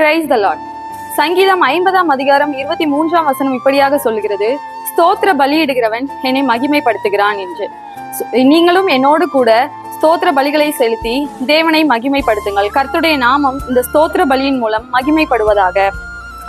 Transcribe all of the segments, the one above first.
Praise the Lord. சங்கீதம் 50ஆம் அதிகாரம் 23ஆம் வசனம் இப்படியாக சொல்கிறது, ஸ்தோத்திர பலியிடுகிறவன் என்னை மகிமைப்படுத்துகிறான் என்று. நீங்களும் என்னோடு கூட ஸ்தோத்திர பலிகளை செலுத்தி தேவனை மகிமைப்படுத்துங்கள். கர்த்தருடைய நாமம் இந்த ஸ்தோத்திர பலியின் மூலம் மகிமைப்படுவதாக.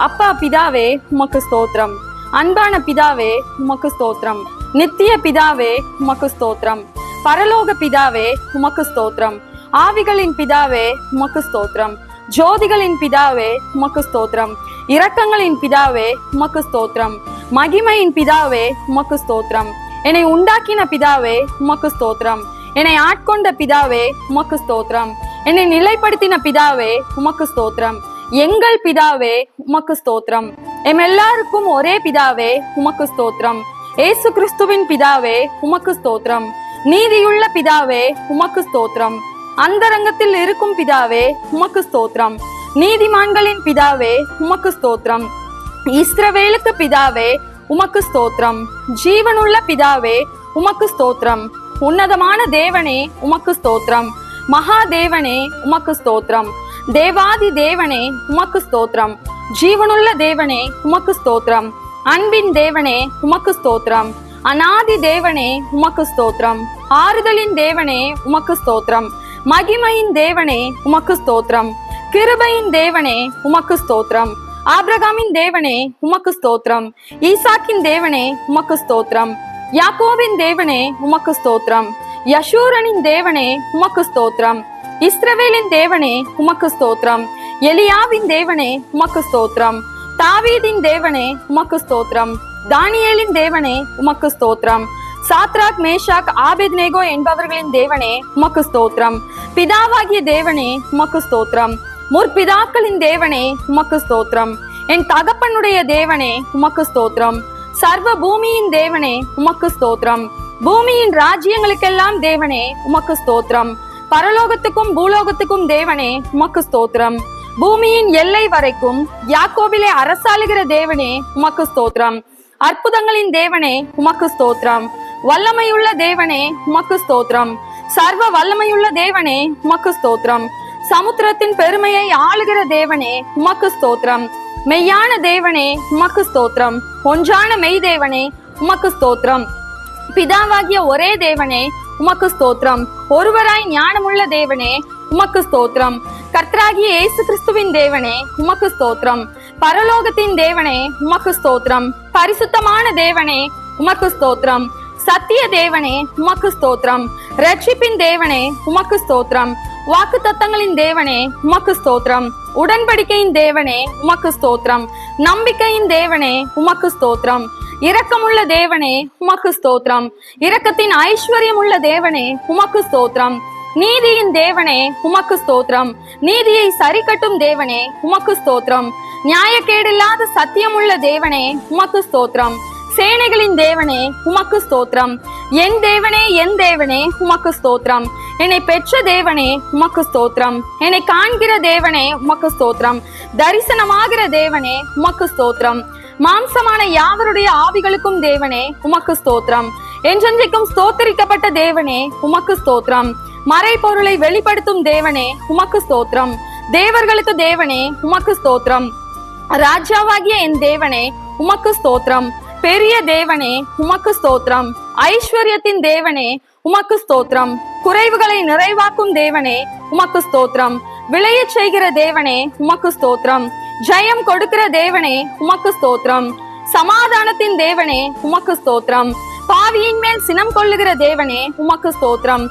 அப்பா பிதாவே உமக்கு ஸ்தோத்திரம், அன்பான பிதாவே உமக்கு ஸ்தோத்திரம், நித்திய பிதாவே உமக்கு ஸ்தோத்திரம், பரலோக பிதாவே உமக்கு ஸ்தோத்திரம், ஆவிகளின் பிதாவே உமக்கு ஸ்தோத்திரம், ஜோதிகளின் பிதாவே உமக்கு ஸ்தோத்திரம், இரக்கங்களின் பிதாவே உமக்கு ஸ்தோத்திரம், மகிமையின் பிதாவே உமக்கு ஸ்தோத்திரம், என்னை உண்டாக்கின பிதாவே உமக்கு ஸ்தோத்திரம், என்னை ஆட்கொண்ட பிதாவே உமக்கு ஸ்தோத்திரம், என்னை நிலைப்படுத்தின பிதாவே உமக்கு ஸ்தோத்திரம், எங்கள் பிதாவே உமக்கு ஸ்தோத்திரம், எம் எல்லாருக்கும் ஒரே பிதாவே உமக்கு ஸ்தோத்திரம், ஏசு கிறிஸ்துவின் பிதாவே உமக்கு ஸ்தோத்திரம், நீதியுள்ள பிதாவே உமக்கு ஸ்தோத்திரம், அந்தரங்கத்தில் இருக்கும் பிதாவே உமக்கு ஸ்தோத்திரம், நீதிமான்களின் பிதாவே உமக்கு ஸ்தோத்திரம், இஸ்ரவேலுக்கு பிதாவே உமக்கு ஸ்தோத்திரம், ஜீவனுள்ள பிதாவே உமக்கு ஸ்தோத்திரம், உன்னதமான தேவனே உமக்கு ஸ்தோத்திரம், மகா தேவனே உமக்கு ஸ்தோத்திரம், தேவாதி தேவனே உமக்கு ஸ்தோத்திரம், ஜீவனுள்ள தேவனே உமக்கு ஸ்தோத்திரம், அன்பின் தேவனே உமக்கு ஸ்தோத்திரம், அநாதி தேவனே உமக்கு ஸ்தோத்திரம், ஆறுதலின் தேவனே உமக்கு ஸ்தோத்திரம், மகிமையின் தேவனே உமக்கு ஸ்தோத்திரம், கிருபையின் தேவனே உமக்கு ஸ்தோத்திரம், ஆபிரகாமின் தேவனே உமக்கு ஸ்தோத்திரம், ஈசாக்கின் தேவனே உமக்கு ஸ்தோத்திரம், யாக்கோபின் தேவனே உமக்கு ஸ்தோத்திரம், யஷூரனின் தேவனே உமக்கு ஸ்தோத்திரம், இஸ்ரவேலின் தேவனே உமக்கு ஸ்தோத்திரம், எலியாவின் தேவனே உமக்கு ஸ்தோத்திரம், தாவீதின் தேவனே உமக்கு ஸ்தோத்திரம், தானியேலின் தேவனே உமக்கு ஸ்தோத்திரம், சாத்ராக் மேஷாக் ஆபேத்நேகோ என்பவர்களின் தேவனே உமக்கு ஸ்தோத்திரம், பிதாவாகிய தேவனே உமக்கு ஸ்தோத்திரம், முற்பிதாக்களின் தேவனே உமக்கு ஸ்தோத்திரம், என் தகப்பனுடைய தேவனே உமக்கு ஸ்தோத்திரம், சர்வ பூமியின் தேவனே உமக்கு ஸ்தோத்திரம், பூமியின் ராஜ்யங்களுக்கெல்லாம் தேவனே உமக்கு ஸ்தோத்திரம், பரலோகத்துக்கும் பூலோகத்துக்கும் தேவனே உமக்கு ஸ்தோத்திரம், பூமியின் எல்லை வரைக்கும் யாக்கோபிலே அரசாளுகிற தேவனே உமக்கு ஸ்தோத்திரம், அற்புதங்களின் தேவனே உமக்கு ஸ்தோத்திரம், வல்லமையுள்ள தேவனே உமக்கு ஸ்தோத்திரம், சர்வ வல்லமையுள்ள தேவனே உமக்கு ஸ்தோத்திரம், சமுத்திரத்தின் பெருமையை ஆளுகிற தேவனே உமக்கு ஸ்தோத்திரம், மெய்யான தேவனே உமக்கு ஸ்தோத்திரம், ஒன்றான மெய் தேவனே உமக்கு ஸ்தோத்திரம், பிதாவாகிய ஒரே தேவனே உமக்கு ஸ்தோத்திரம், ஒருவராய் ஞானமுள்ள தேவனே உமக்கு ஸ்தோத்திரம், கர்த்தராகிய இயேசு கிறிஸ்துவின் தேவனே உமக்கு ஸ்தோத்திரம், பரலோகத்தின் தேவனே உமக்கு ஸ்தோத்திரம், பரிசுத்தமான தேவனே உமக்கு ஸ்தோத்திரம், சத்திய தேவனே உமக்கு ஸ்தோத்திரம், ரட்சிப்பின் தேவனே உமக்கு ஸ்தோத்திரம், வாக்கு தத்தங்களின் தேவனே உமக்கு ஸ்தோத்திரம், உடன்படிக்கையின் தேவனே உமக்கு ஸ்தோத்திரம், நம்பிக்கையின் தேவனே உமக்கு ஸ்தோத்திரம், இரக்கமுள்ள தேவனே உமக்கு ஸ்தோத்திரம், இரக்கத்தின் ஐஸ்வர்யம் உள்ள தேவனே உமக்கு ஸ்தோத்திரம், நீதியின் தேவனே உமக்கு ஸ்தோத்திரம், நீதியை சரி கட்டும் தேவனே உமக்கு ஸ்தோத்திரம், நியாயக்கேடில்லாத சத்தியமுள்ள தேவனே உமக்கு ஸ்தோத்திரம், சேனைகளின் தேவனே உமக்கு ஸ்தோத்திரம், என் தேவனே உமக்கு ஸ்தோத்திரம், என்னை பெற்ற தேவனே உமக்கு ஸ்தோத்திரம், என்னை காண்கிற தேவனே உமக்கு ஸ்தோத்திரம், தரிசனமாகிற தேவனே உமக்கு ஸ்தோத்திரம், மாம்சமான யாவருடைய ஆவிகளுக்கும் தேவனே உமக்கு ஸ்தோத்திரம், என்றென்றைக்கும் ஸ்தோத்தரிக்கப்பட்ட தேவனே உமக்கு ஸ்தோத்திரம், மறை பொருளை வெளிப்படுத்தும் தேவனே உமக்கு ஸ்தோத்திரம், தேவர்களுக்கு தேவனே உமக்கு ஸ்தோத்திரம், ராஜாவாகிய என் தேவனே உமக்கு ஸ்தோத்திரம், பெரிய தேவனே உமக்கு ஸ்தோத்திரம், ஐஸ்வர்யத்தின் தேவனே உமக்கு ஸ்தோத்திரம், குறைவுகளை நிறைவாக்கும் தேவனே உமக்கு ஸ்தோத்திரம், விளைய செய்கிற தேவனே உமக்கு ஸ்தோத்திரம், ஜெயம் கொடுக்கிற தேவனே உமக்கு ஸ்தோத்திரம், சமாதானத்தின் தேவனே உமக்கு ஸ்தோத்திரம், பாவியின் மேல் சினம் கொள்ளுகிற தேவனே உமக்கு ஸ்தோத்திரம்,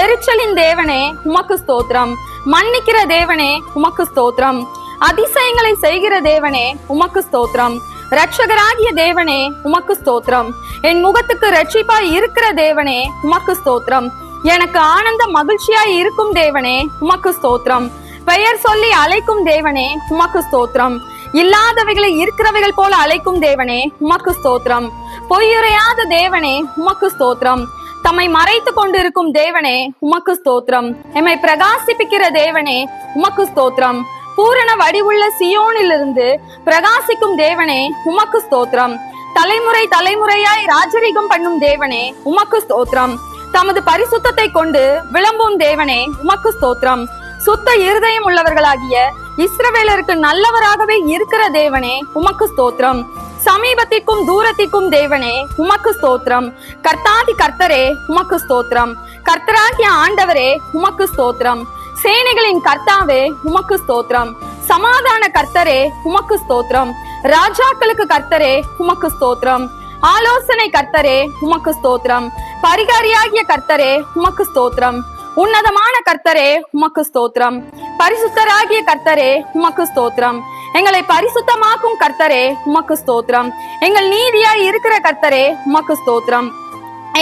எரிச்சலின் தேவனே உமக்கு ஸ்தோத்திரம், மன்னிக்கிற தேவனே உமக்கு ஸ்தோத்திரம், அதிசயங்களை செய்கிற தேவனே உமக்கு ஸ்தோத்திரம், ரட்சகராகிய தேவனே உமக்கு ஸ்தோத்திரம், என் முகத்துக்கு ரட்சிப்பாய் இருக்கிற தேவனே உமக்கு ஸ்தோத்திரம், எனக்கு ஆனந்த மகிழ்ச்சியாய் இருக்கும் தேவனே உமக்கு ஸ்தோத்திரம், பெயர் சொல்லி அழைக்கும் தேவனே உமக்கு ஸ்தோத்திரம், இல்லாதவைகளை இருக்கிறவைகள் போல அழைக்கும் தேவனே உமக்கு ஸ்தோத்திரம், பொய்யுரையாத தேவனே உமக்கு ஸ்தோத்திரம், தம்மை மறைத்து கொண்டிருக்கும் தேவனே உமக்கு ஸ்தோத்திரம், எம்மை பிரகாசிப்பிக்கிற தேவனே உமக்கு ஸ்தோத்திரம், பூரண வடிவுள்ள சியோனிலிருந்து பிரகாசிக்கும் தேவனே உமக்கு ஸ்தோத்திரம், தலைமுறை தலைமுறையாய் ராஜரீகம் பண்ணும் தேவனே உமக்கு ஸ்தோத்திரம், தமது பரிசுத்தத்தை கொண்டு விளம்பும் தேவனே உமக்கு ஸ்தோத்திரம், சுத்த இருதயம் உள்ளவர்களாகிய இஸ்ரவேலருக்கு நல்லவராகவே இருக்கிற தேவனே உமக்கு ஸ்தோத்திரம். சமீபத்திற்கும் தூரத்திற்கும் தேவனே உமக்கு ஸ்தோத்திரம். கர்த்தாதி கர்த்தரே உமக்கு ஸ்தோத்திரம். கர்த்தராகிய ஆண்டவரே உமக்கு ஸ்தோத்திரம். சேனைகளின் கர்த்தாவே உமக்கு ஸ்தோத்திரம். சமாதான கர்த்தரே உமக்கு ஸ்தோத்திரம். ராஜாக்களுக்கு கர்த்தரே உமக்கு ஸ்தோத்திரம். ஆலோசனை கர்த்தரே உமக்கு ஸ்தோத்திரம். பரிகாரியாகிய கர்த்தரே உமக்கு ஸ்தோத்திரம். உன்னதமான கர்த்தரே உமக்கு ஸ்தோத்திரம். பரிசுத்தராகிய கர்த்தரே உமக்கு ஸ்தோத்திரம். எங்களை பரிசுத்தமாக்கும் கர்த்தரே உமக்கு ஸ்தோத்திரம். எங்கள் நீதியாய் இருக்கிற கர்த்தரே உமக்கு ஸ்தோத்திரம்.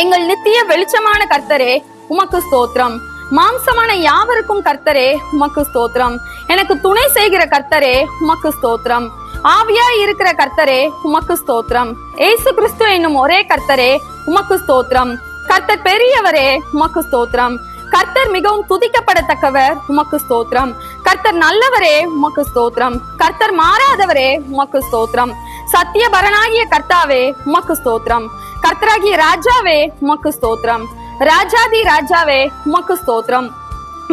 எங்கள் நித்திய வெளிச்சமான கர்த்தரே உமக்கு ஸ்தோத்திரம். மாம்சமான யாவருக்கும் கர்த்தரே உமக்கு ஸ்தோத்திரம். எனக்கு துணை செய்கிற கர்த்தரே உமக்கு ஸ்தோத்திரம். ஆவியாய் இருக்கிற கர்த்தரே உமக்கு ஸ்தோத்திரம். ஏசு கிறிஸ்து என்னும் ஒரே கர்த்தரே உமக்கு ஸ்தோத்திரம். கர்த்தர் பெரியவரே உமக்கு ஸ்தோத்திரம். கர்த்தர் மிகவும் துதிக்கப்படத்தக்கவர் உமக்கு ஸ்தோத்திரம். கர்த்தர் நல்லவரே உமக்கு ஸ்தோத்திரம். கர்த்தர் மாறாதவரே உமக்கு ஸ்தோத்திரம். சத்தியபரனாகிய கர்த்தாவே உமக்கு ஸ்தோத்திரம். கர்த்தராகிய ராஜாவே உமக்கு ஸ்தோத்திரம். ராஜாதி ராஜாவே உமக்கு ஸ்தோத்திரம்.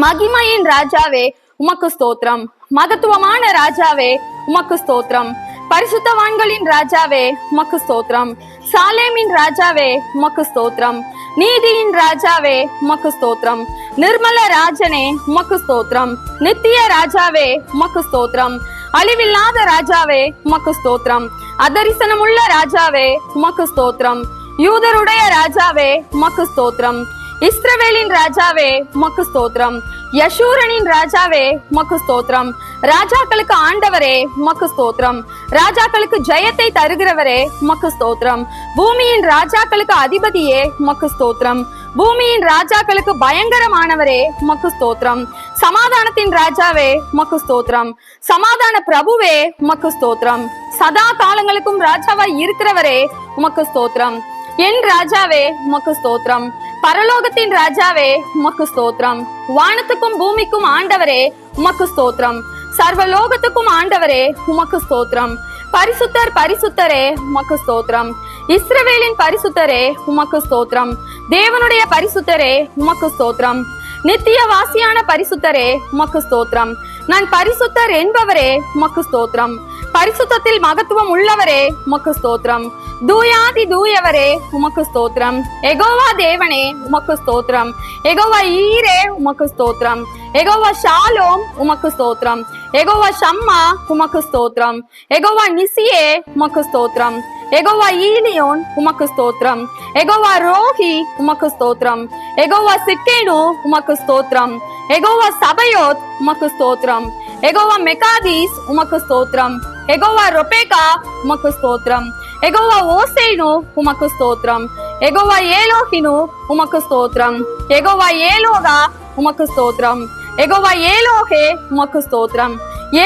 மகிமையின் ராஜாவே உமக்கு ஸ்தோத்திரம். மகத்துவமான ராஜாவே உமக்கு ஸ்தோத்திரம். பரிசுத்தவான்களின் ராஜாவே உமக்கு ஸ்தோத்திரம். சாலேமின் ராஜாவே உமக்கு ஸ்தோத்திரம். நீதியின் ராஜாவே உமக்கு ஸ்தோத்திரம். நிர்மல ராஜனே உமக்கு ஸ்தோத்திரம். நித்திய ராஜாவே உமக்கு ஸ்தோத்திரம். அழிவில்லாத ராஜாவே உமக்கு ஸ்தோத்திரம். அதரிசனமுள்ள ராஜாவே உமக்கு ஸ்தோத்திரம். யூதருடைய ராஜாவே உமக்கு ஸ்தோத்திரம். இஸ்ரவேலின் ராஜாவே உமக்கு ஸ்தோத்திரம். யசூரனின் ராஜாவே உமக்கு ஸ்தோத்திரம். ராஜாக்களுக்கு ஆண்டவரே உமக்கு ஸ்தோத்திரம். ராஜாக்களுக்கு ஜெயத்தை தருகிறவரே உமக்கு ஸ்தோத்திரம். பூமியின் ராஜாக்களுக்கு அதிபதியே உமக்கு ஸ்தோத்திரம். பூமியின் ராஜாக்களுக்கு பயங்கரமானவரே உமக்கு ஸ்தோத்திரம். சமாதானத்தின் ராஜாவே உமக்கு ஸ்தோத்திரம். சமாதான பிரபுவே உமக்கு ஸ்தோத்திரம். சதா காலங்களுக்கும் ராஜாவாய் இருக்கிறவரே உமக்கு ஸ்தோத்திரம். என் ராஜாவே உமக்கு ஸ்தோத்திரம். பரலோகத்தின் ராஜாவே உமக்கு ஸ்தோத்திரம். வானத்துக்கும் பூமிக்கும் ஆண்டவரே உமக்கு ஸ்தோத்திரம். சர்வலோகத்துக்கும் ஆண்டவரே உமக்கு ஸ்தோத்திரம். பரிசுத்தர் பரிசுத்தரே உமக்கு ஸ்தோத்திரம். இஸ்ரவேலின் பரிசுத்தரே உமக்கு ஸ்தோத்திரம். தேவனுடைய பரிசுத்தரே உமக்கு ஸ்தோத்திரம். நித்திய வாசியான பரிசுத்தரே உமக்கு ஸ்தோத்திரம். நான் பரிசுத்தர் என்பவரே உமக்கு ஸ்தோத்திரம். பரிசுத்தத்தில் மகத்துவம் உள்ளவரே உமக்கு ஸ்தோத்திரம். தூயாதி தூயவரே உமக்கு ஸ்தோத்திரம். எகோவா தேவனே உமக்கு ஸ்தோத்திரம். எகோவா ஈரே உமக்கு ஸ்தோத்திரம். எகோவா ஷாலோம் உமக்கு ஸ்தோத்திரம். எகோவா ஷம்மா உமக்கு ஸ்தோத்திரம். எகோவா நிசியே உமக்கு ஸ்தோத்திரம். எகோவா ஈலியோன் உமக்கு ஸ்தோத்திரம். எகோவா ரோஹி உமக்கு ஸ்தோத்திரம். எகோவா சிக்கேனு உமக்கு ஸ்தோத்திரம். எகோவா சபயோத் உமக்கு ஸ்தோத்திரம். எகோவா மெகாதீஸ் உமக்கு ஸ்தோத்திரம். எகோவா ரொபேகா உமக்கு ஸ்தோத்திரம். எகோவா ஓசேனு உமக்கு ஸ்தோத்திரம். எகோவா ஏலோஹினு உமக்கு ஸ்தோத்திரம். எகோவா ஏலோகா உமக்கு ஸ்தோத்திரம். எகோவா ஏலோஹே உமக்கு ஸ்தோத்திரம்.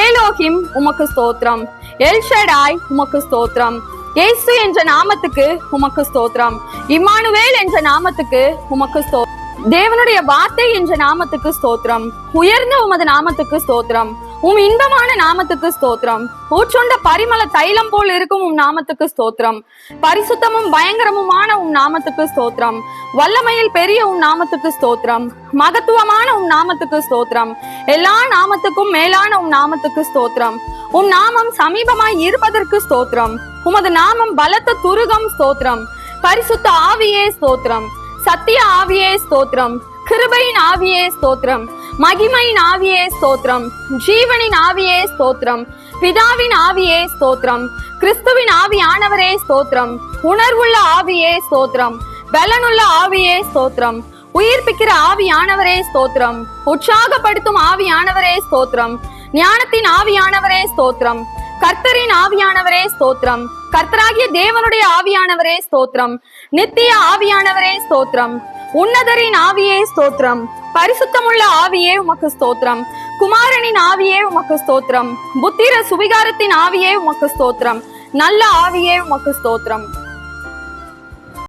ஏலோஹிம் உமக்கு ஸ்தோத்திரம். எல்ஷடாய் உமக்கு ஸ்தோத்திரம். இயேசு என்ற நாமத்துக்கு உமக்கு ஸ்தோத்திரம். இம்மானுவேல் என்ற நாமத்துக்கு உமக்கு ஸ்தோத்திரம். தேவனுடைய வார்த்தை என்ற நாமத்துக்கு ஸ்தோத்திரம். உயர்ந்த உமது நாமத்துக்கு ஸ்தோத்திரம். இன்பமான நாமத்துக்கு ஸ்தோத்திரம். ஊற்றுண்ட பரிமள தைலம் போல் இருக்கும் நாமத்துக்கு ஸ்தோத்திரம். பரிசுத்தமும் பயங்கரமுமான நாமத்துக்கு ஸ்தோத்திரம். வல்லமையில் பெரிய நாமத்துக்கு ஸ்தோத்திரம். மகத்துவமான நாமத்துக்கு ஸ்தோத்திரம். எல்லா நாமத்துக்கும் மேலான நாமத்துக்கு ஸ்தோத்திரம். நாமம் சமீபமாய் இருப்பதற்கு ஸ்தோத்திரம். உமது நாமம் பலத்த துருகம் ஸ்தோத்திரம். பரிசுத்த ஆவியே ஸ்தோத்திரம். சத்திய ஆவியே ஸ்தோத்திரம். கிருபையின் ஆவியே ஸ்தோத்திரம். மகிமையின் ஆவியே ஸ்தோத்திரம். ஜீவனின் ஆவியே ஸ்தோத்திரம். பிதாவின் ஆவியே ஸ்தோத்திரம். கிறிஸ்துவின் ஆவியானவரே ஸ்தோத்திரம். உணர்வுள்ள ஆவியே ஸ்தோத்திரம். பலனுள்ள ஆவியே ஸ்தோத்திரம். உயிர்ப்பிக்கிற ஆவியானவரே ஸ்தோத்திரம். உற்சாகப்படுத்தும் ஆவியானவரே ஸ்தோத்திரம். ஞானத்தின் ஆவியானவரே ஸ்தோத்திரம். கர்த்தரின் ஆவியானவரே ஸ்தோத்திரம். கர்த்தராகிய தேவனுடைய ஆவியானவரே ஸ்தோத்திரம். நித்திய ஆவியானவரே ஸ்தோத்திரம். உன்னதரின் ஆவியே ஸ்தோத்திரம். பரிசுத்தமுள்ள ஆவியே உமக்கு ஸ்தோத்திரம். குமாரனின் ஆவியே உமக்கு ஸ்தோத்திரம். புத்திர சுவிகாரத்தின் ஆவியே உமக்கு ஸ்தோத்திரம். நல்ல ஆவியே உமக்கு ஸ்தோத்திரம்.